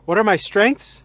What are my strengths?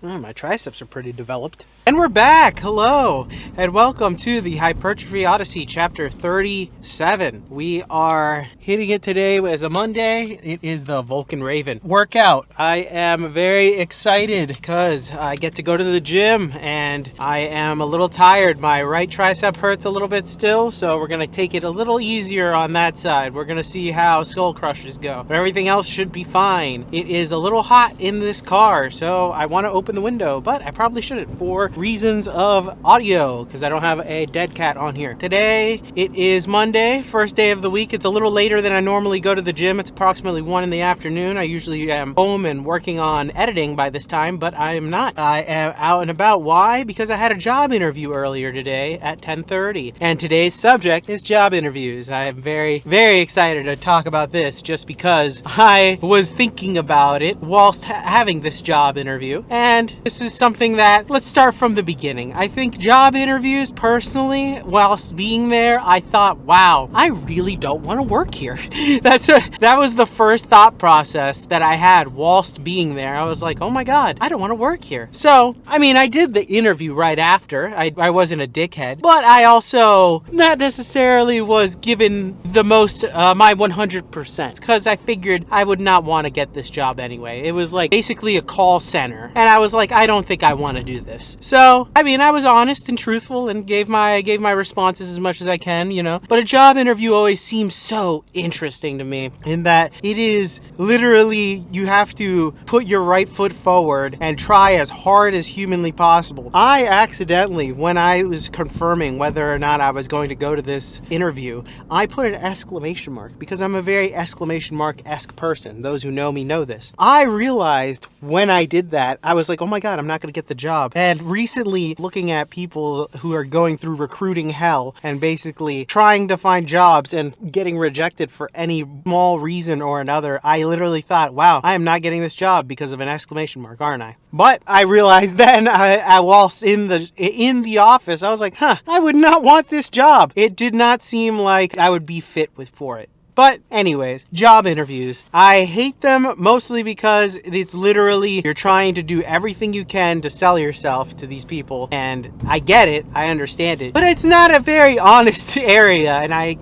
Oh, my triceps are pretty developed. And we're back! Hello! And welcome to the Hypertrophy Odyssey, Chapter 37. We are hitting it today as a Monday. It is the Vulcan Raven workout. I am very excited because I get to go to the gym and I am a little tired. My right tricep hurts a little bit still, so we're going to take it a little easier on that side. We're going to see how skull crushers go. But everything else should be fine. It is a little hot in this car, so I want to open the window, but I probably shouldn't for reasons of audio because I don't have a dead cat on here. Today it is Monday, first day of the week. It's a little later than I normally go to the gym. It's approximately 1 in the afternoon. I usually am home and working on editing by this time, but I am not. I am out and about. Why? Because I had a job interview earlier today at 10:30, and today's subject is job interviews. I am very excited to talk about this just because I was thinking about it whilst having this job interview, and this is something that, let's start from the beginning. I think job interviews, personally, whilst being there, I thought, wow, I really don't want to work here. That was the first thought process that I had whilst being there. I was like, oh my God, I don't want to work here. So, I mean, I did the interview right after. I wasn't a dickhead, but I also not necessarily was given the most, my 100%, because I figured I would not want to get this job anyway. It was like basically a call center, and I was like, I don't think I want to do this. So, I mean, I was honest and truthful and gave my responses as much as I can, you know. But a job interview always seems so interesting to me in that it is literally, you have to put your right foot forward and try as hard as humanly possible. I accidentally, when I was confirming whether or not I was going to go to this interview, I put an exclamation mark because I'm a very exclamation mark-esque person. Those who know me know this. I realized when I did that, I was like, oh my God, I'm not going to get the job. And recently, looking at people who are going through recruiting hell and basically trying to find jobs and getting rejected for any small reason or another, I literally thought, wow, I am not getting this job because of an exclamation mark, aren't I? But I realized then, whilst in the office, I was like, I would not want this job. It did not seem like I would be fit for it. But anyways, job interviews. I hate them mostly because it's literally, you're trying to do everything you can to sell yourself to these people. And I get it, I understand it, but it's not a very honest area, and I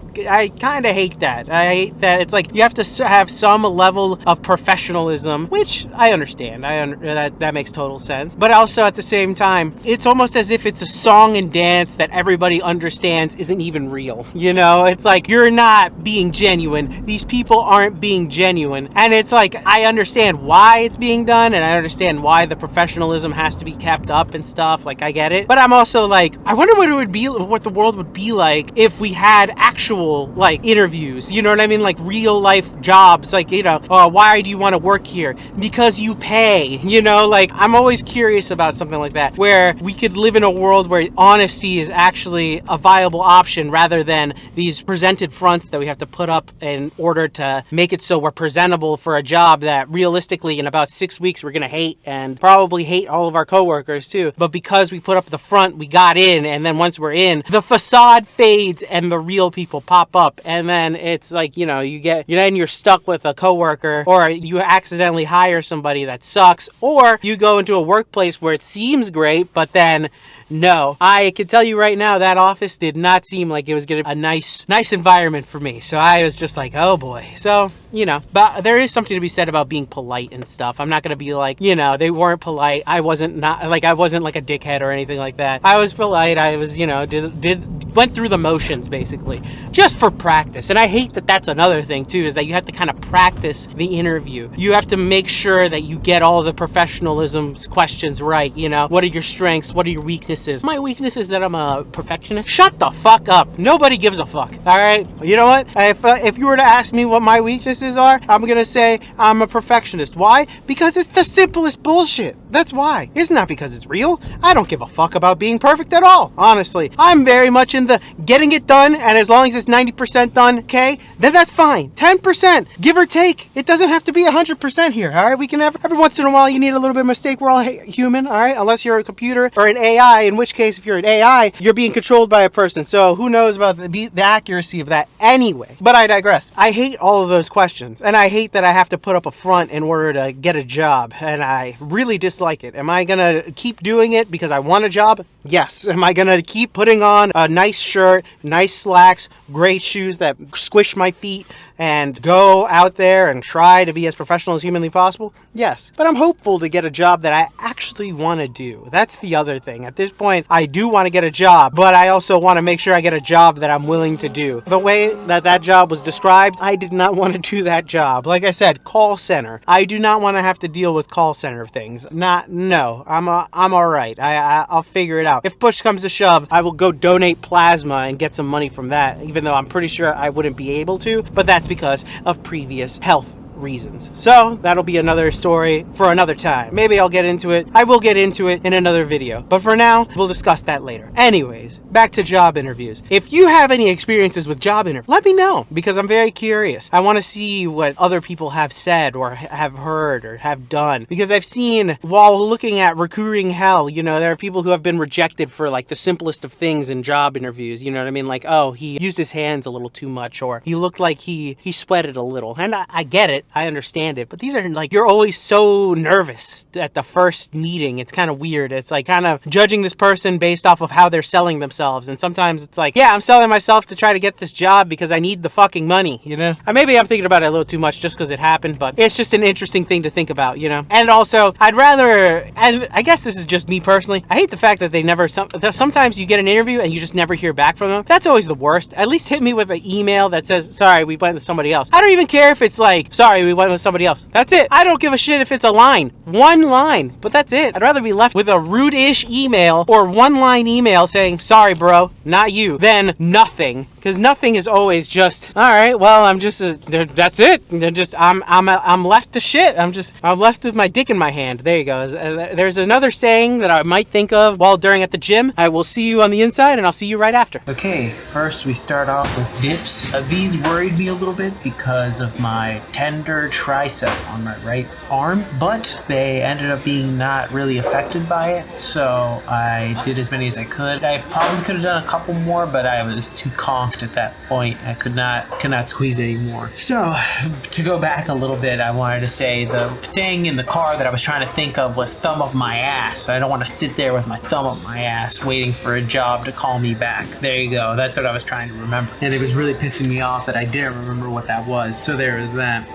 kind of hate that. I hate that it's like you have to have some level of professionalism, which I understand. That makes total sense. But also at the same time, it's almost as if it's a song and dance that everybody understands isn't even real. You know, it's like you're not being genuine. These people aren't being genuine, and it's like I understand why it's being done, and I understand why the professionalism has to be kept up and stuff. Like, I get it, but I'm also like, I wonder what the world would be like if we had actual like interviews. You know what I mean? Like real life jobs. Like, you know, why do you want to work here? Because you pay. You know, like I'm always curious about something like that, where we could live in a world where honesty is actually a viable option rather than these presented fronts that we have to put up in order to make it so we're presentable for a job that realistically in about 6 weeks we're gonna hate, and probably hate all of our coworkers too. But because we put up the front, we got in, and then once we're in, the facade fades and the real people pop up, and then it's like, you know, you're stuck with a coworker, or you accidentally hire somebody that sucks, or you go into a workplace where it seems great, but then no. I can tell you right now, that office did not seem like it was gonna be a nice environment for me. So I was just like, oh boy. So, you know, but there is something to be said about being polite and stuff. I'm not gonna be like, you know, they weren't polite. I wasn't like a dickhead or anything like that. I was polite. I was, you know, went through the motions basically, just for practice. And I hate that that's another thing too, is that you have to kind of practice the interview. You have to make sure that you get all the professionalism questions right. You know, what are your strengths? What are your weaknesses? My weakness is that I'm a perfectionist. Shut the fuck up. Nobody gives a fuck. All right. You know what? If you were to ask me what my weaknesses are, I'm gonna say I'm a perfectionist. Why? Because it's the simplest bullshit. That's why. It's not because it's real. I don't give a fuck about being perfect at all. Honestly, I'm very much in in the getting it done, and as long as it's 90% done, okay, then that's fine. 10%, give or take. It doesn't have to be 100% here, all right? We can have, every once in a while, you need a little bit of mistake. We're all human, all right? Unless you're a computer or an AI, in which case, if you're an AI, you're being controlled by a person. So who knows about the accuracy of that anyway? But I digress. I hate all of those questions, and I hate that I have to put up a front in order to get a job, and I really dislike it. Am I gonna keep doing it because I want a job? Yes. Am I gonna keep putting on a nice shirt, nice slacks, great shoes that squish my feet, and go out there and try to be as professional as humanly possible? Yes. But I'm hopeful to get a job that I actually want to do. That's the other thing. At this point, I do want to get a job, but I also want to make sure I get a job that I'm willing to do. The way that job was described, I did not want to do that job. Like I said, call center. I do not want to have to deal with call center things. No. I'm all right. I'll figure it out. If push comes to shove, I will go donate plasma and get some money from that, even though I'm pretty sure I wouldn't be able to, but that's because of previous health reasons. So that'll be another story for another time. Maybe I'll get into it. I will get into it in another video. But for now, we'll discuss that later. Anyways, back to job interviews. If you have any experiences with job interviews, let me know, because I'm very curious. I want to see what other people have said or have heard or have done, because I've seen, while looking at recruiting hell, you know, there are people who have been rejected for like the simplest of things in job interviews. You know what I mean? Like, oh, he used his hands a little too much, or he looked like he sweated a little. And I get it. I understand it, but these are like, you're always so nervous at the first meeting. It's kind of weird. It's like kind of judging this person based off of how they're selling themselves. And sometimes it's like, yeah, I'm selling myself to try to get this job because I need the fucking money, you know? Maybe I'm thinking about it a little too much just because it happened, but it's just an interesting thing to think about, you know? And also, I'd rather, and I guess this is just me personally, I hate the fact that they never, sometimes you get an interview and you just never hear back from them. That's always the worst. At least hit me with an email that says, sorry, we went with somebody else. I don't even care if it's like, sorry, we went with somebody else. That's it. I don't give a shit if it's a line. One line. But that's it. I'd rather be left with a rude-ish email or one-line email saying, sorry, bro, not you, than nothing. Because nothing is always just, all right, well, I'm just, that's it. They're just, I'm left to shit. I'm left with my dick in my hand. There you go. There's another saying that I might think of while during at the gym. I will see you on the inside, and I'll see you right after. Okay, first we start off with dips. These worried me a little bit because of my tender tricep on my right arm, but they ended up being not really affected by it, so I did as many as I could. I probably could have done a couple more, but I was too conked at that point. I could not squeeze anymore. So, to go back a little bit, I wanted to say the saying in the car that I was trying to think of was thumb up my ass. I don't want to sit there with my thumb up my ass waiting for a job to call me back. There you go. That's what I was trying to remember. And it was really pissing me off that I didn't remember what that was. So there is that.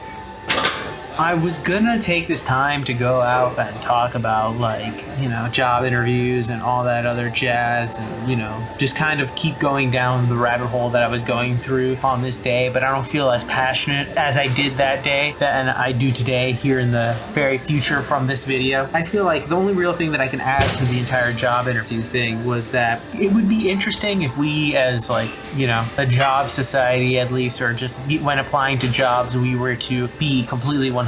I was gonna take this time to go out and talk about, like, you know, job interviews and all that other jazz, and, you know, just kind of keep going down the rabbit hole that I was going through on this day, but I don't feel as passionate as I did that day than I do today here in the very future from this video. I feel like the only real thing that I can add to the entire job interview thing was that it would be interesting if we, as, like, you know, a job society at least, or just when applying to jobs, we were to be completely 100%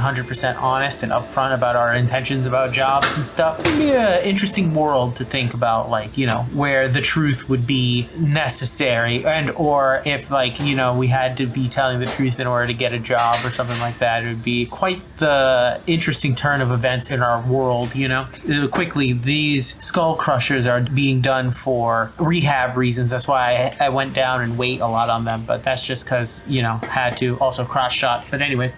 honest and upfront about our intentions about jobs and stuff. It'd be an interesting world to think about, like, you know, where the truth would be necessary, and or if, like, you know, we had to be telling the truth in order to get a job or something like that. It would be quite the interesting turn of events in our world, you know. Quickly, these skull crushers are being done for rehab reasons. That's why I went down and weight a lot on them, but that's just because, you know, had to, also cross shot. But anyways,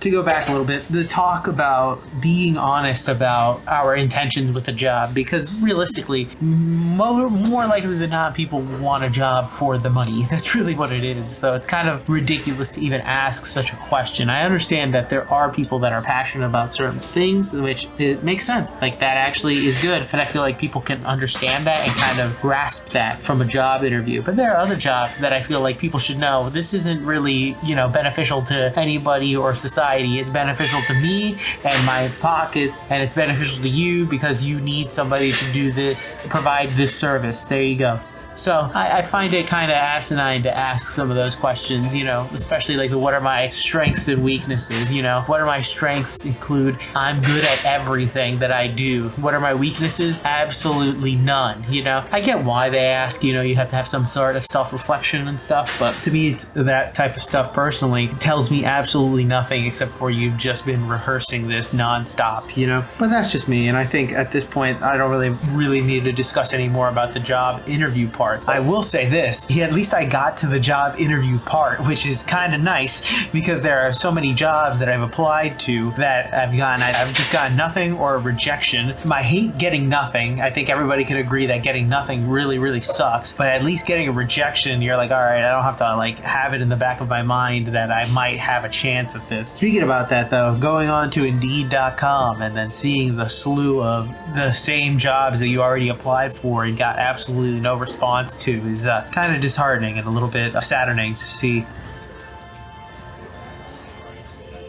to go back a little bit, the talk about being honest about our intentions with the job, because realistically, more likely than not, people want a job for the money. That's really what it is. So it's kind of ridiculous to even ask such a question. I understand that there are people that are passionate about certain things, which it makes sense. Like, that actually is good. And I feel like people can understand that and kind of grasp that from a job interview. But there are other jobs that I feel like people should know, this isn't really, you know, beneficial to anybody or society. It's beneficial to me and my pockets, and it's beneficial to you because you need somebody to do this, provide this service. There you go. So I find it kind of asinine to ask some of those questions, you know, especially like what are my strengths and weaknesses, you know? What are my strengths include I'm good at everything that I do. What are my weaknesses? Absolutely none, you know? I get why they ask, you know, you have to have some sort of self-reflection and stuff, but to me, that type of stuff personally tells me absolutely nothing except for you've just been rehearsing this nonstop, you know? But that's just me, and I think at this point, I don't really need to discuss any more about the job interview part. I will say this, at least I got to the job interview part, which is kind of nice because there are so many jobs that I've applied to that I've just gotten nothing or a rejection. I hate getting nothing. I think everybody could agree that getting nothing really sucks, but at least getting a rejection, you're like, all right, I don't have to like have it in the back of my mind that I might have a chance at this. Speaking about that though, going on to Indeed.com and then seeing the slew of the same jobs that you already applied for and got absolutely no response to is kind of disheartening and a little bit saddening to see.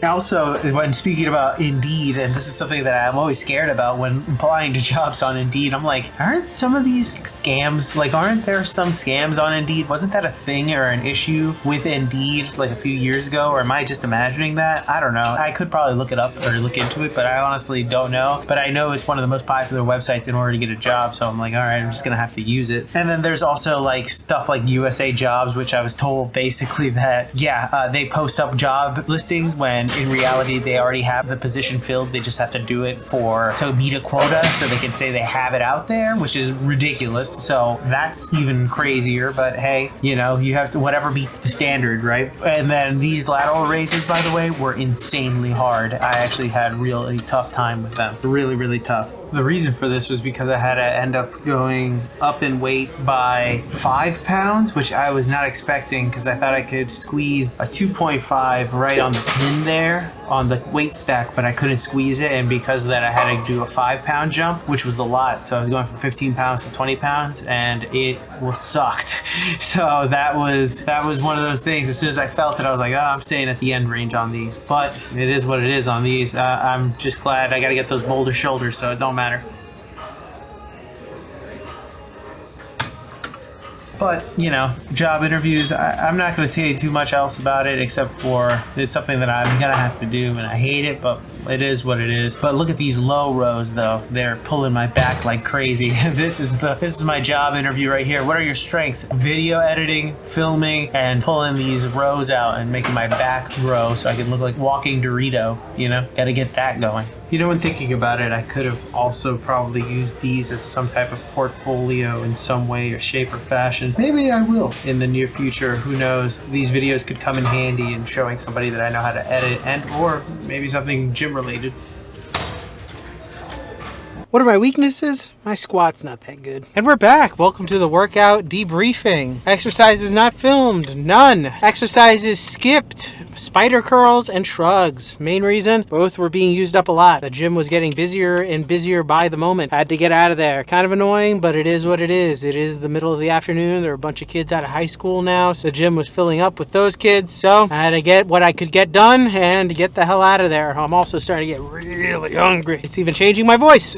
Also, when speaking about Indeed, and this is something that I'm always scared about when applying to jobs on Indeed, I'm like, aren't some of these scams? Like, aren't there some scams on Indeed? Wasn't that a thing or an issue with Indeed like a few years ago? Or am I just imagining that? I don't know. I could probably look it up or look into it, but I honestly don't know. But I know it's one of the most popular websites in order to get a job, so I'm like, all right, I'm just gonna have to use it. And then there's also like stuff like USA Jobs, which I was told basically that, they post up job listings when in reality they already have the position filled. They just have to do it to meet a quota so they can say they have it out there, which is ridiculous. So that's even crazier, but hey, you know, you have to whatever meets the standard, right? And then these lateral raises, by the way, were insanely hard. I actually had really tough time with them. Really tough. The reason for this was because I had to end up going up in weight by 5 pounds, which I was not expecting because I thought I could squeeze a 2.5 right on the pin there on the weight stack, but I couldn't squeeze it, and because of that I had to do a 5-pound jump, which was a lot. So I was going from 15 pounds to 20 pounds and it was sucked. So that was one of those things. As soon as I felt it, I was like, oh, I'm staying at the end range on these, but it is what it is on these. I'm just glad I got to get those boulder shoulders, so it don't matter. But, you know, job interviews, I'm not going to tell you too much else about it except for it's something that I'm going to have to do, and I hate it, but it is what it is. But look at these low rows, though. They're pulling my back like crazy. This is my job interview right here. What are your strengths? Video editing, filming, and pulling these rows out and making my back grow so I can look like walking Dorito, you know? Got to get that going. You know, when thinking about it, I could have also probably used these as some type of portfolio in some way or shape or fashion. Maybe I will in the near future. Who knows? These videos could come in handy in showing somebody that I know how to edit, and or maybe something gym related. What are my weaknesses? My squat's not that good. And we're back. Welcome to the workout debriefing. Exercises not filmed. None. Exercises skipped. Spider curls and shrugs. Main reason? Both were being used up a lot. The gym was getting busier and busier by the moment. I had to get out of there. Kind of annoying, but it is what it is. It is the middle of the afternoon. There are a bunch of kids out of high school now, so the gym was filling up with those kids. So I had to get what I could get done and get the hell out of there. I'm also starting to get really hungry. It's even changing my voice.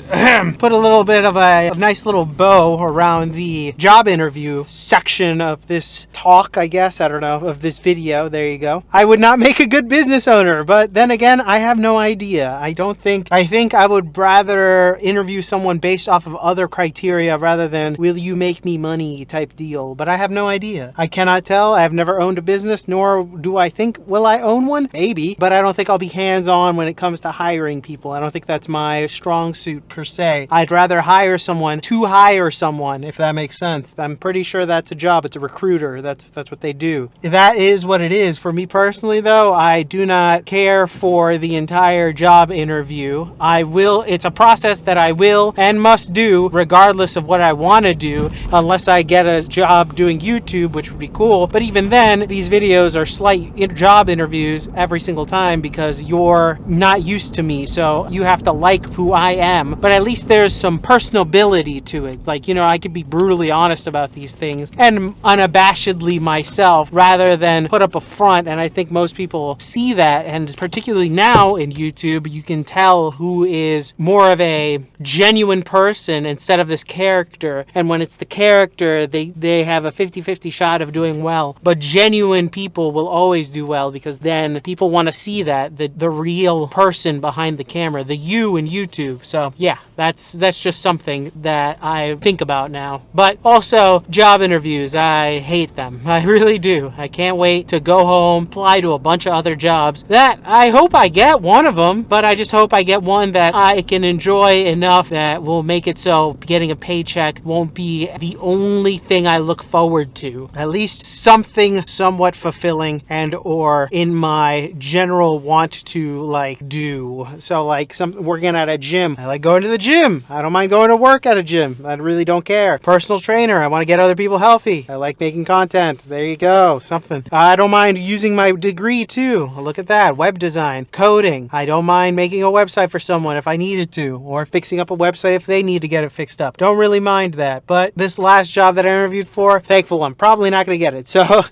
Put a little bit of a nice little bow around the job interview section of this talk, I guess. I don't know, of this video. There you go. I would not make a good business owner, but then again, I have no idea. I think I would rather interview someone based off of other criteria rather than will you make me money type deal, but I have no idea. I cannot tell. I have never owned a business, nor do I think will I own one. Maybe, but I don't think I'll be hands-on when it comes to hiring people. I don't think that's my strong suit per se. I'd rather hire someone to hire someone, if that makes sense. I'm pretty sure that's a job. It's a recruiter. That's what they do. That is what it is. For me personally, though, I do not care for the entire job interview. It's a process that I will and must do regardless of what I want to do, unless I get a job doing YouTube, which would be cool. But even then, these videos are slight job interviews every single time because you're not used to me. So you have to like who I am. But at least there's some personability to it. Like, you know, I could be brutally honest about these things and unabashedly myself rather than put up a front. And I think most people see that, and particularly now in YouTube, you can tell who is more of a genuine person instead of this character. And when it's the character, they have a 50-50 shot of doing well. But genuine people will always do well, because then people want to see that, the real person behind the camera, the you in YouTube. So yeah, that's just something that I think about now. But also, job interviews, I hate them. I really do. I can't wait to go home, apply to a bunch of other jobs that I hope I get one of them, but I just hope I get one that I can enjoy enough that will make it so getting a paycheck won't be the only thing I look forward to. At least something somewhat fulfilling and or in my general want to like do. So like working at a gym. I like going to the gym. I don't mind going to work at a gym. I really don't care. Personal trainer. I want to get other people healthy. I like making content. There you go. Something. I don't mind using my degree too. Look at that. Web design. Coding. I don't mind making a website for someone if I needed to, or fixing up a website if they need to get it fixed up. Don't really mind that. But this last job that I interviewed for, thankful I'm probably not going to get it. So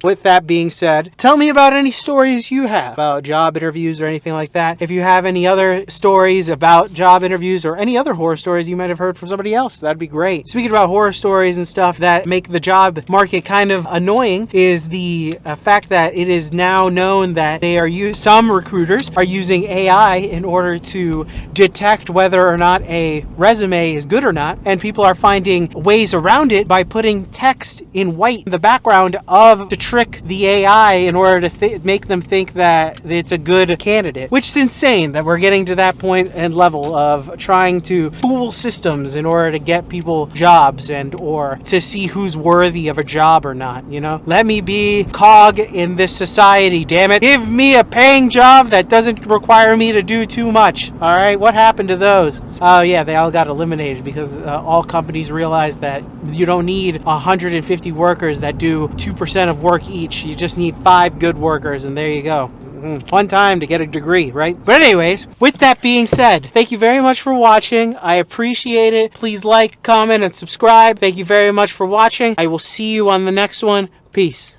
with that being said, tell me about any stories you have about job interviews or anything like that. If you have any other stories about job interviews or any other horror stories you might have heard from somebody else, that'd be great. Speaking about horror stories and stuff that make the job market kind of annoying is the fact that it is now known that some recruiters are using AI in order to detect whether or not a resume is good or not, and people are finding ways around it by putting text in white in the background to trick the AI in order to make them think that it's a good candidate, which is insane that we're getting to that point and level of trying to fool systems in order to get people jobs and or to see who's worthy of a job or not. You know, let me be cog in this society, damn it. Give me a paying job that doesn't require me to do too much. All right, what happened to those? Oh yeah, they all got eliminated because all companies realized that you don't need 150 workers that do 2% of work each. You just need 5 good workers, and there you go. Fun time to get a degree, right? But anyways, with that being said, thank you very much for watching. I appreciate it. Please like, comment, and subscribe. Thank you very much for watching. I will see you on the next one. Peace.